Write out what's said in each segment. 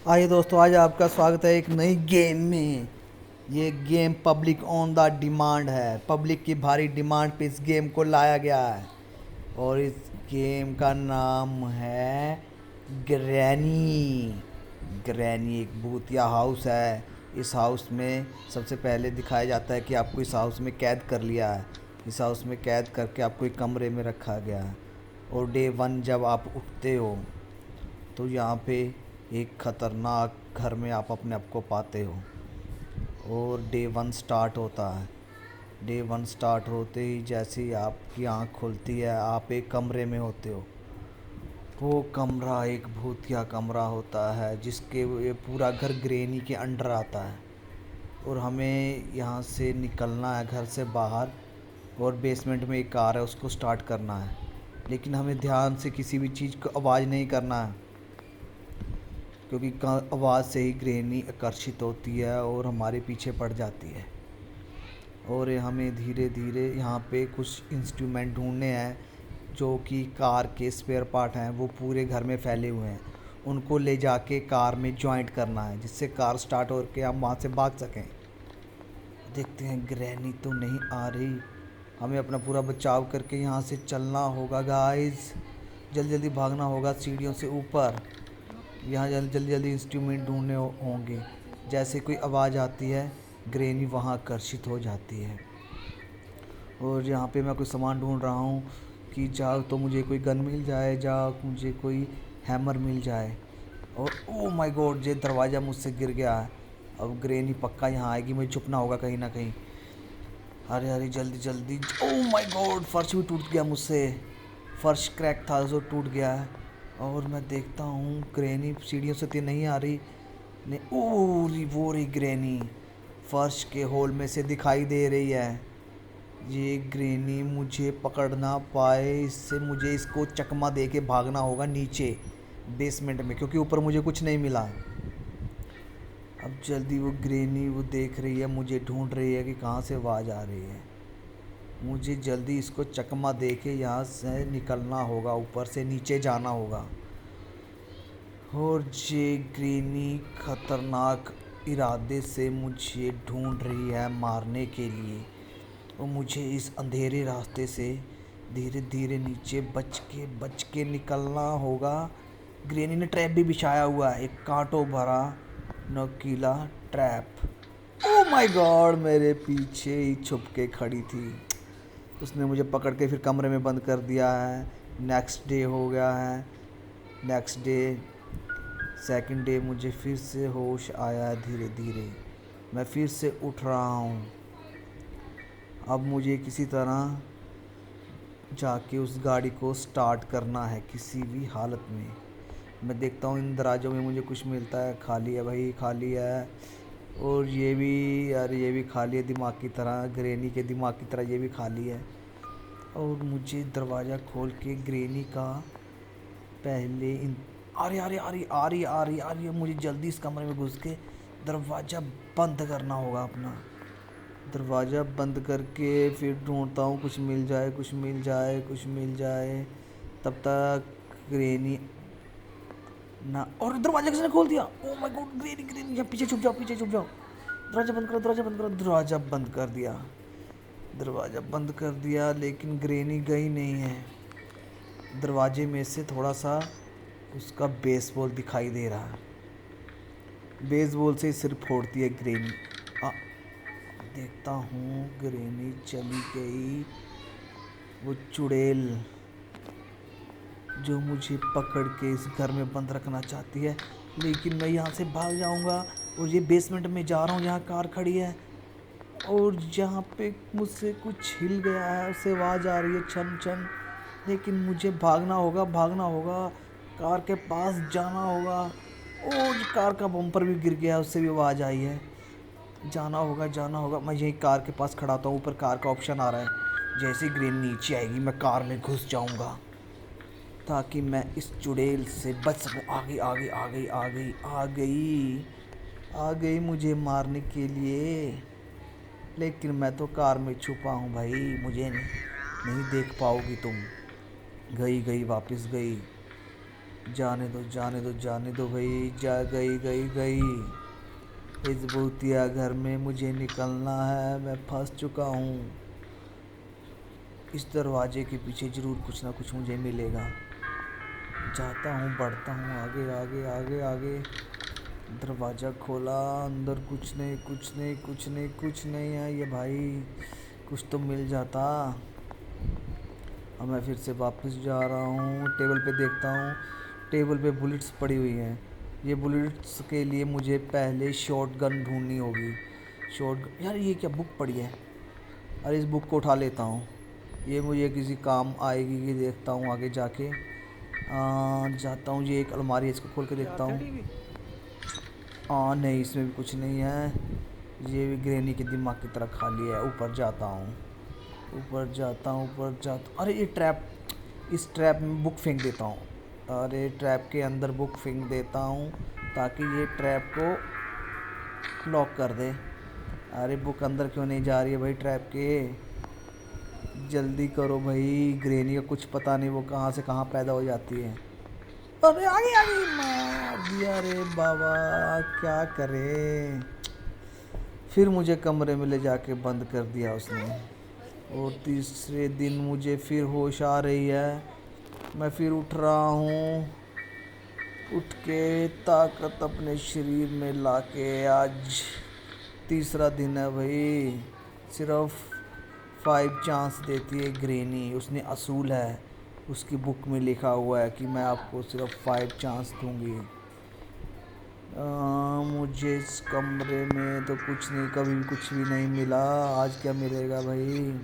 आइए दोस्तों, आज आपका स्वागत है एक नई गेम में। ये game public on the demand है। पब्लिक की भारी डिमांड पे इस गेम को लाया गया है और इस गेम का नाम है ग्रैनी। ग्रैनी एक भूतिया हाउस है। इस हाउस में सबसे पहले दिखाया जाता है कि आपको इस हाउस में कैद कर लिया है। इस हाउस में कैद करके आपको एक कमरे में रखा गया है और डे 1 जब आप उठते हो तो यहाँ पे एक ख़तरनाक घर में आप अपने आप को पाते हो और डे 1 स्टार्ट होता है। डे 1 स्टार्ट होते ही जैसे ही आपकी आँख खुलती है आप एक कमरे में होते हो। वो कमरा एक भूतिया कमरा होता है जिसके ये पूरा घर ग्रेनी के अंडर आता है और हमें यहाँ से निकलना है घर से बाहर। और बेसमेंट में एक कार है, उसको स्टार्ट करना है, लेकिन हमें ध्यान से किसी भी चीज़ को आवाज़ नहीं करना है क्योंकि आवाज़ से ही ग्रहणी आकर्षित होती है और हमारे पीछे पड़ जाती है। और ये हमें धीरे धीरे यहाँ पे कुछ इंस्ट्रूमेंट ढूंढने हैं जो कि कार के स्पेयर पार्ट हैं, वो पूरे घर में फैले हुए हैं। उनको ले जाके कार में जॉइंट करना है जिससे कार स्टार्ट हो के हम वहाँ से भाग सकें। देखते हैं, ग्रहणी तो नहीं आ रही। हमें अपना पूरा बचाव करके यहाँ से चलना होगा गाइस। जल्दी जल्दी भागना होगा सीढ़ियों से ऊपर। यहाँ जल्दी जल्दी जल्दी इंस्ट्रूमेंट ढूंढने होंगे। जैसे कोई आवाज़ आती है ग्रैनी वहाँ आकर्षित हो जाती है। और यहाँ पे मैं कोई सामान ढूंढ रहा हूँ कि जा तो मुझे कोई गन मिल जाए, जा मुझे कोई हैमर मिल जाए। और ओ माय गॉड, ये दरवाज़ा मुझसे गिर गया है। अब ग्रैनी पक्का यहाँ आएगी, मुझे छुपना होगा कहीं ना कहीं। अरे अरे जल्दी जल्दी, ओ माय गॉड, फर्श भी टूट गया मुझसे। फर्श क्रैक था जो टूट गया है। और मैं देखता हूँ ग्रैनी सीढ़ियों से तो नहीं आ रही। नहीं, ओ वो रही ग्रैनी, फर्श के होल में से दिखाई दे रही है। ये ग्रैनी मुझे पकड़ ना पाए, इससे मुझे इसको चकमा दे के भागना होगा नीचे बेसमेंट में, क्योंकि ऊपर मुझे कुछ नहीं मिला। अब जल्दी वो ग्रैनी वो देख रही है, मुझे ढूंढ रही है कि कहाँ से आवाज़ आ रही है। मुझे जल्दी इसको चकमा दे के यहाँ से निकलना होगा, ऊपर से नीचे जाना होगा। और ये ग्रैनी खतरनाक इरादे से मुझे ढूंढ रही है मारने के लिए और मुझे इस अंधेरे रास्ते से धीरे धीरे नीचे बच के निकलना होगा। ग्रैनी ने ट्रैप भी बिछाया हुआ है, एक कांटों भरा नोकीला ट्रैप। ओ माय गॉड, मेरे पीछे ही छुप के खड़ी थी। उसने मुझे पकड़ के फिर कमरे में बंद कर दिया है। नेक्स्ट डे हो गया है। नेक्स्ट डे, सेकंड डे, मुझे फिर से होश आया है धीरे धीरे। मैं फिर से उठ रहा हूँ। अब मुझे किसी तरह जाके उस गाड़ी को स्टार्ट करना है किसी भी हालत में। मैं देखता हूँ इन दराजों में मुझे कुछ मिलता है। खाली है भाई, खाली है। और ये भी, यार ये भी खाली है दिमाग की तरह, ग्रैनी के दिमाग की तरह ये भी खाली है। और मुझे दरवाज़ा खोल के ग्रैनी का पहले इन आ रही आ रही आ रही आ रही आ रही आ रही है, मुझे जल्दी इस कमरे में घुस के दरवाज़ा बंद करना होगा अपना। दरवाज़ा बंद करके फिर ढूंढता हूँ कुछ मिल जाए, कुछ मिल जाए, कुछ मिल जाए। तब तक ग्रैनी ना, और दरवाज़ा किसने खोल दिया? Oh my God, granny granny, यहाँ पीछे छुप जाओ, पीछे छुप जाओ। दरवाज़ा बंद करो, दरवाज़ा बंद करो। दरवाज़ा बंद कर दिया, दरवाज़ा बंद कर दिया, लेकिन ग्रैनी गई नहीं है। दरवाजे में से थोड़ा सा उसका बेसबॉल दिखाई दे रहा है। बेसबॉल से सिर फोड़ती है ग्रैनी। देखता हूँ ग्रैनी चली गई। वो चुड़ैल जो मुझे पकड़ के इस घर में बंद रखना चाहती है, लेकिन मैं यहाँ से भाग जाऊँगा। और ये बेसमेंट में जा रहा हूँ, यहाँ कार खड़ी है और जहाँ पे मुझसे कुछ हिल गया है, उससे आवाज़ आ रही है छन छन। लेकिन मुझे भागना होगा, भागना होगा, कार के पास जाना होगा। और कार का बम्पर भी गिर गया, उससे भी आवाज़ आई है। जाना होगा, जाना होगा। मैं यही कार के पास खड़ा था, ऊपर कार का ऑप्शन आ रहा है। जैसे ही ग्रैनी नीचे आएगी मैं कार में घुस जाऊंगा ताकि मैं इस चुड़ैल से बच सकूं। आ गई आ गई आ गई आ गई आ गई आ गई मुझे मारने के लिए, लेकिन मैं तो कार में छुपा हूँ भाई, मुझे नहीं देख पाओगी तुम। गई गई वापस गई। जाने दो जाने दो जाने दो भाई, जा गई गई गई। इस भूतिया घर में मुझे निकलना है, मैं फंस चुका हूँ। इस दरवाजे के पीछे ज़रूर कुछ ना कुछ मुझे मिलेगा। जाता हूँ, बढ़ता हूँ आगे आगे आगे आगे। दरवाज़ा खोला, अंदर कुछ नहीं कुछ नहीं कुछ नहीं कुछ नहीं है। ये भाई कुछ तो मिल जाता। अब मैं फिर से वापस जा रहा हूँ, टेबल पे देखता हूँ। टेबल पे बुलेट्स पड़ी हुई हैं। ये बुलेट्स के लिए मुझे पहले शॉट गन ढूंढनी होगी। यार ये क्या बुक पड़ी है। अरे इस बुक को उठा लेता हूँ, ये मुझे किसी काम आएगी कि देखता हूँ आगे जाके। जाता हूँ, ये एक अलमारी है, इसको खोल के देखता हूँ। नहीं, इसमें भी कुछ नहीं है। ये भी ग्रैनी के दिमाग की तरह खाली है। ऊपर जाता हूँ, ऊपर जाता हूँ, ऊपर जाता। अरे ये ट्रैप, इस ट्रैप में बुक फेंक देता हूँ। अरे ट्रैप के अंदर बुक फेंक देता हूँ ताकि ये ट्रैप को लॉक कर दे। अरे बुक अंदर क्यों नहीं जा रही है भाई ट्रैप के। जल्दी करो भाई, ग्रैनी का कुछ पता नहीं वो कहाँ से कहाँ पैदा हो जाती है। अरे आगे आगे मार दिया रे बाबा, क्या करे। फिर मुझे कमरे में ले जाके बंद कर दिया उसने। और तीसरे दिन मुझे फिर होश आ रही है। मैं फिर उठ रहा हूँ, उठ के ताकत अपने शरीर में लाके आज तीसरा दिन है भाई। सिर्फ 5 चांस देती है ग्रैनी, उसने असूल है। उसकी बुक में लिखा हुआ है कि मैं आपको सिर्फ 5 चांस दूंगी। मुझे इस कमरे में तो कुछ नहीं, कभी भी कुछ भी नहीं मिला। आज क्या मिलेगा भाई।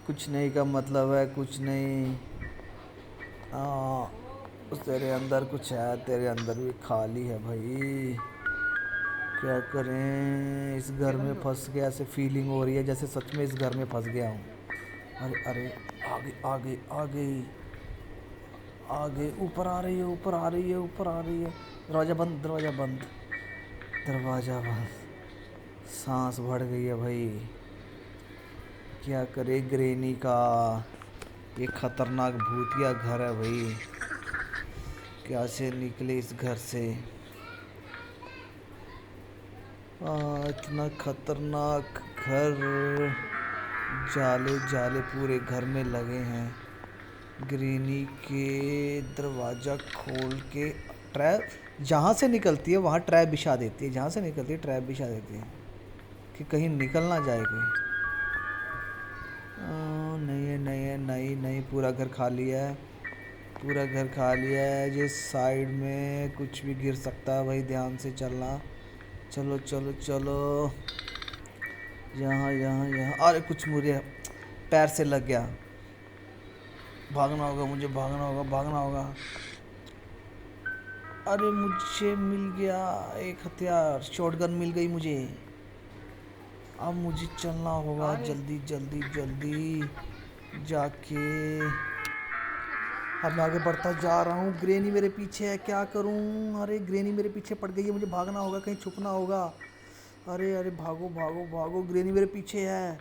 कुछ नहीं का मतलब है कुछ नहीं। उस तेरे अंदर कुछ है, तेरे अंदर भी खाली है भाई। क्या करें, इस घर में फंस गया, ऐसे फीलिंग हो रही है जैसे सच में इस घर में फंस गया हूँ। अरे अरे, आगे आगे आगे आगे, ऊपर आ रही है ऊपर आ रही है ऊपर आ रही है। दरवाज़ा बंद दरवाज़ा बंद दरवाज़ा बंद। सांस बढ़ गई है भाई। क्या करे ग्रैनी का, ये खतरनाक भूतिया घर है भाई। कैसे निकले इस घर से। इतना खतरनाक घर, जाले जाले पूरे घर में लगे हैं। ग्रैनी के दरवाज़ा खोल के ट्रैप जहाँ से निकलती है वहाँ ट्रैप बिछा देती है, जहाँ से निकलती है ट्रैप बिछा देती है कि कहीं निकल ना जाए कोई। नहीं है नहीं है नहीं नहीं, पूरा घर खाली है, पूरा घर खाली है। जिस साइड में कुछ भी गिर सकता है भाई, ध्यान से चलना। चलो चलो चलो, यहाँ यहाँ यहाँ। अरे कुछ मुझे पैर से लग गया, भागना होगा मुझे, भागना होगा भागना होगा। अरे मुझे मिल गया एक हथियार, शॉटगन मिल गई मुझे। अब मुझे चलना होगा जल्दी जल्दी जल्दी जाके। अब मैं आगे बढ़ता जा रहा हूँ, ग्रैनी मेरे पीछे है, क्या करूँ। अरे ग्रैनी मेरे पीछे पड़ गई है, मुझे भागना होगा, कहीं छुपना होगा। अरे अरे भागो भागो भागो, ग्रैनी मेरे पीछे है।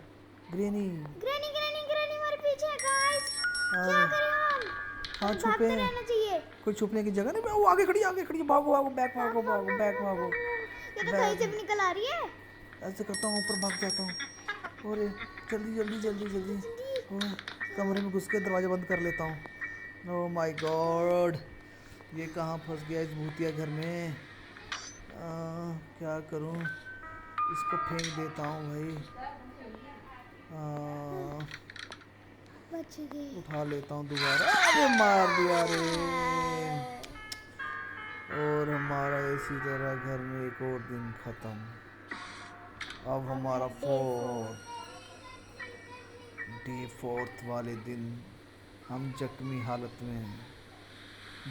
ग्रैनी ग्रैनी ग्रैनी ग्रैनी हमारे पीछे है गाइस। क्या अरे करें हम? हाँ, हमें छुपे भागते रहना चाहिए। कोई छुपने की जगह नहीं। वो आगे खड़ी आगे खड़ी, भागो भागो, बैक भागो भागो बैक भागो ये तो कहीं से बैक। भी निकल आ रही है। ऐसे करता हूँ, ऊपर भाग जाता हूँ। और जल्दी जल्दी जल्दी जल्दी और कमरे में घुस के दरवाज़ा बंद कर लेता हूँ। ओह माय गॉड, ये कहाँ फंस गया इस भूतिया घर में। क्या करूँ, इसको फेंक देता हूँ भाई। बच गए। उठा लेता हूँ दोबारा। अरे मार दिया रे। और हमारा इसी तरह घर में एक और दिन ख़त्म। अब हमारा फोर्थ वाले दिन हम जख्मी हालत में हैं।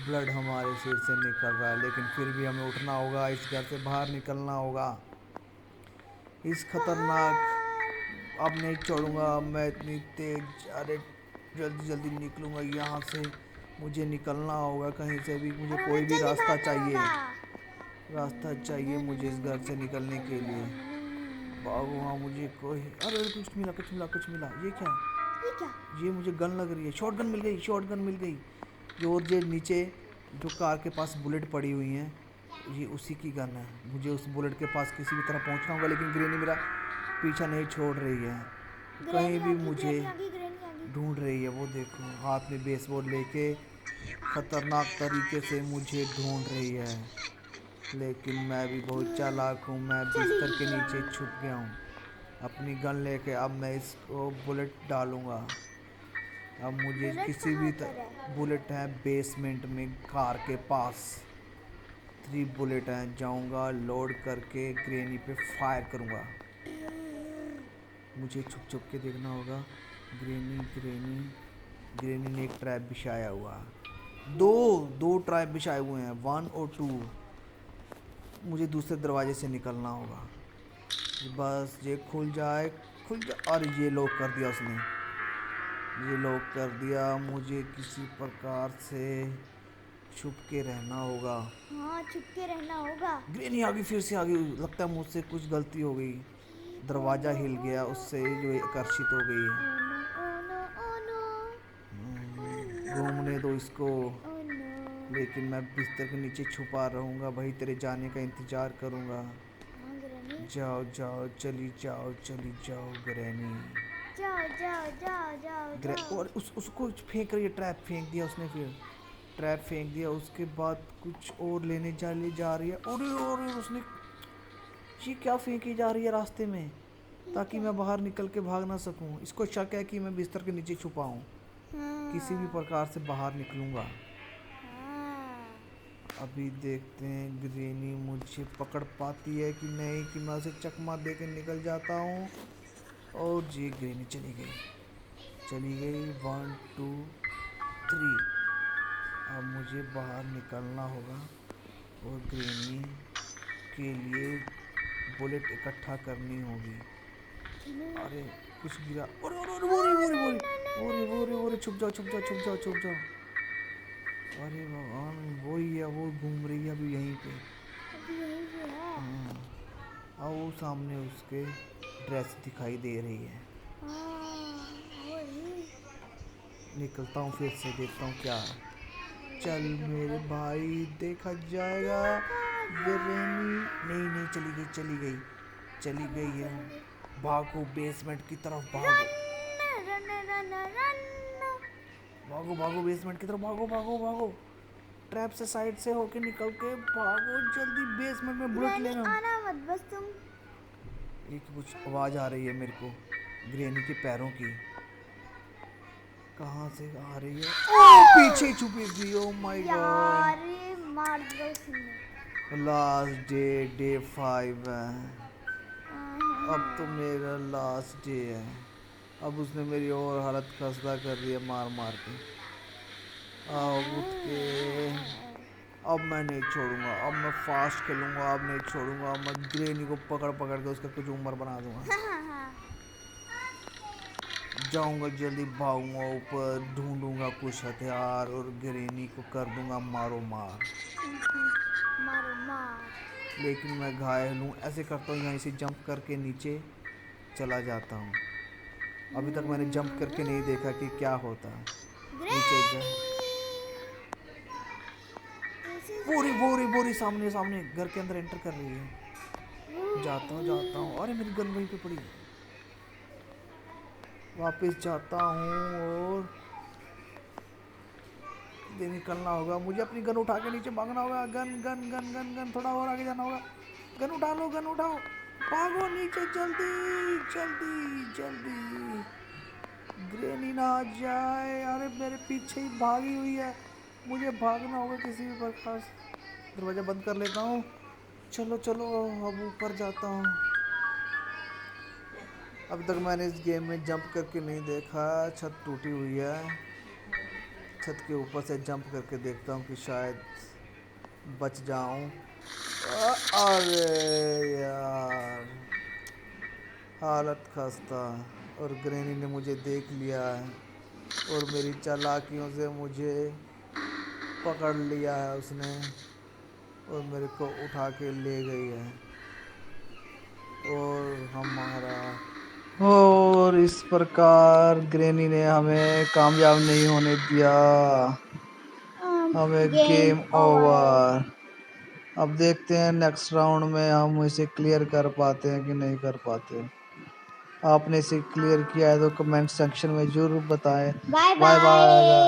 ब्लड हमारे सिर से निकल रहा है, लेकिन फिर भी हमें उठना होगा, इस घर से बाहर निकलना होगा। इस खतरनाक, अब नहीं छोड़ूंगा मैं इतनी तेज। अरे जल्दी जल्दी निकलूंगा यहाँ से, मुझे निकलना होगा कहीं से भी। मुझे और कोई हमें भी जल्दी रास्ता भागना चाहिए, होगा। रास्ता चाहिए मुझे इस घर से निकलने के लिए। भागो हाँ, मुझे कोई। अरे अरे, कुछ मिला कुछ मिला। ये क्या, ये क्या? ये मुझे गन लग रही है। शॉटगन मिल गई, शॉटगन मिल गई। जो और जो नीचे जो कार के पास बुलेट पड़ी हुई हैं, ये उसी की गन है। मुझे उस बुलेट के पास किसी भी तरह पहुंचना होगा, लेकिन ग्रेनी मेरा पीछा नहीं छोड़ रही है। कहीं भी मुझे ग्रैनी आ गई। ढूंढ रही है। वो देखो हाथ में बेसबॉल लेके खतरनाक तरीके से मुझे ढूंढ रही है, लेकिन मैं भी बहुत चालाक हूँ। मैं चली बिस्तर के गया। नीचे छुप गया हूँ अपनी गन लेके। अब मैं इसको बुलेट डालूंगा। अब मुझे बुलेट किसी भी कहाँ पर है? बुलेट है बेसमेंट में कार के पास। 3 बुलेट हैं। जाऊंगा लोड करके ग्रेनी पे फायर करूंगा। मुझे छुप छुप के देखना होगा। ग्रेनी ग्रेनी ग्रेनी ने एक ट्रैप बिछाया हुआ। दो दो ट्रैप बिछाए हुए हैं, 1 और 2। मुझे दूसरे दरवाजे से निकलना होगा। बस ये खुल जाए, खुल जाए। और ये लॉक कर दिया उसने, ये लॉक कर दिया। मुझे किसी प्रकार से छुप के रहना होगा। हाँ, छुप के रहना होगा। ग्रेनी आ गई, फिर से आ गई। लगता है मुझसे कुछ गलती हो गई। दरवाज़ा हिल गया, उससे जो आकर्षित हो गई है। ओ नो ओ नो घूमने दो इसको। Oh no. लेकिन मैं बिस्तर के नीचे छुपा रहूँगा, वही तेरे जाने का इंतज़ार करूँगा। हाँ ग्रैनी, जाओ जाओ चली जाओ, चली जाओ ग्रैनी। जाओ जाओ जाओ जाओ जाओ। और उसको फेंक रही है, ट्रैप फेंक दिया उसने। फिर ट्रैप फेंक दिया, उसके बाद कुछ और लेने जा रही है। और उसने ये क्या फेंकी जा रही है रास्ते में, ताकि मैं बाहर निकल के भाग ना सकूं। इसको शक है कि मैं बिस्तर के नीचे छुपा हूँ। किसी भी प्रकार से बाहर निकलूंगा। हाँ। अभी देखते हैं ग्रेनी मुझे पकड़ पाती है कि नहीं, कि मैं उसे चकमा दे के निकल जाता हूँ। और जी ग्रेनी चली गई, चली गई। 1 2 3। अब मुझे बाहर निकलना होगा और ग्रेनी के लिए बुलेट इकट्ठा करनी होगी। अरे कुछ गिरा। अरे बोरी बोरी बोरी बोरी बोरी बोरी, छुप जाओ छुप जाओ छुप जाओ छुप जाओ। अरे भगवान, वही है, वो घूम रही है अभी यहीं पे। अभी यहीं पे है। हाँ, और वो सामने उसके ड्रेस दिखाई दे रही है। हाँ, वही। निकलता हूँ फिर से, देखता हूँ क्या है। चल मेरे भाई, देखा जाएगा। ग्रेनी नहीं नहीं, चली गई चली गई चली गई है। भागो बेसमेंट की तरफ, भागो रन रन रन रन। भागो भागो बेसमेंट की तरफ, भागो भागो भागो। ट्रैप से साइड से होके निकल के भागो जल्दी, बेसमेंट में बुलेट ग्रैनी लेना। आना मत बस तुम। एक कुछ आवाज़ आ रही है मेरे को, ग्रेनी के पैरों की। कहाँ से आ रही है? ओ पीछे छुपी थी। Oh my God. यार ये मार दो उसने। लास्ट डे, डे 5 है। अब तो हाँ। मेरा लास्ट डे है। अब उसने मेरी और हालत खस्ता कर दी है मार मार के। आओ उठ के। अब मैं नहीं छोड़ूंगा, अब मैं फास्ट खेलूंगा, अब नहीं छोड़ूंगा। अब मैं ग्रेनी को पकड़ पकड़ के उसका कुछ उम्र बना दूंगा। जाऊंगा जल्दी, भागूंगा ऊपर, ढूंढूंगा कुछ हथियार और ग्रेनी को कर दूंगा मारो मार। मारो मार। लेकिन मैं घायल हूँ। ऐसे करता हूँ, यहीं से जंप करके नीचे चला जाता हूँ। अभी तक मैंने जंप करके नहीं देखा कि क्या होता है। नीचे जा। ग्रैनी। This is बोरी बोरी Grandma. बोरी, सामने सामने घर के अंदर एंटर कर रही है। जाता हूँ जाता हूँ। अरे मेरी गन वहीं पे पड़ी है। वापस जाता हूँ और दे निकलना होगा। मुझे अपनी गन उठा के नीचे भागना होगा। Gun gun gun gun gun, थोड़ा और आगे जाना होगा। गन उठा लो, गन उठाओ, भागो नीचे जल्दी जल्दी जल्दी। ग्रेनी ना आ जाए। अरे मेरे पीछे ही भागी हुई है, मुझे भागना होगा किसी भी प्रकार से। दरवाज़ा बंद कर लेता हूँ। चलो चलो, अब ऊपर जाता हूँ। अब तक मैंने इस गेम में जंप करके नहीं देखा। छत टूटी हुई है, छत के ऊपर से जंप करके देखता हूँ कि शायद बच जाऊँ। अरे यार, हालत खस्ता। और ग्रैनी ने मुझे देख लिया है और मेरी चालाकियों से मुझे पकड़ लिया है उसने, और मेरे को उठा के ले गई है। और हमारा, और इस प्रकार ग्रैनी ने हमें कामयाब नहीं होने दिया। हमें गेम ओवर। अब देखते हैं नेक्स्ट राउंड में हम इसे क्लियर कर पाते हैं कि नहीं कर पाते। आपने इसे क्लियर किया है तो कमेंट सेक्शन में जरूर बताएं। Bye bye bye. बाय।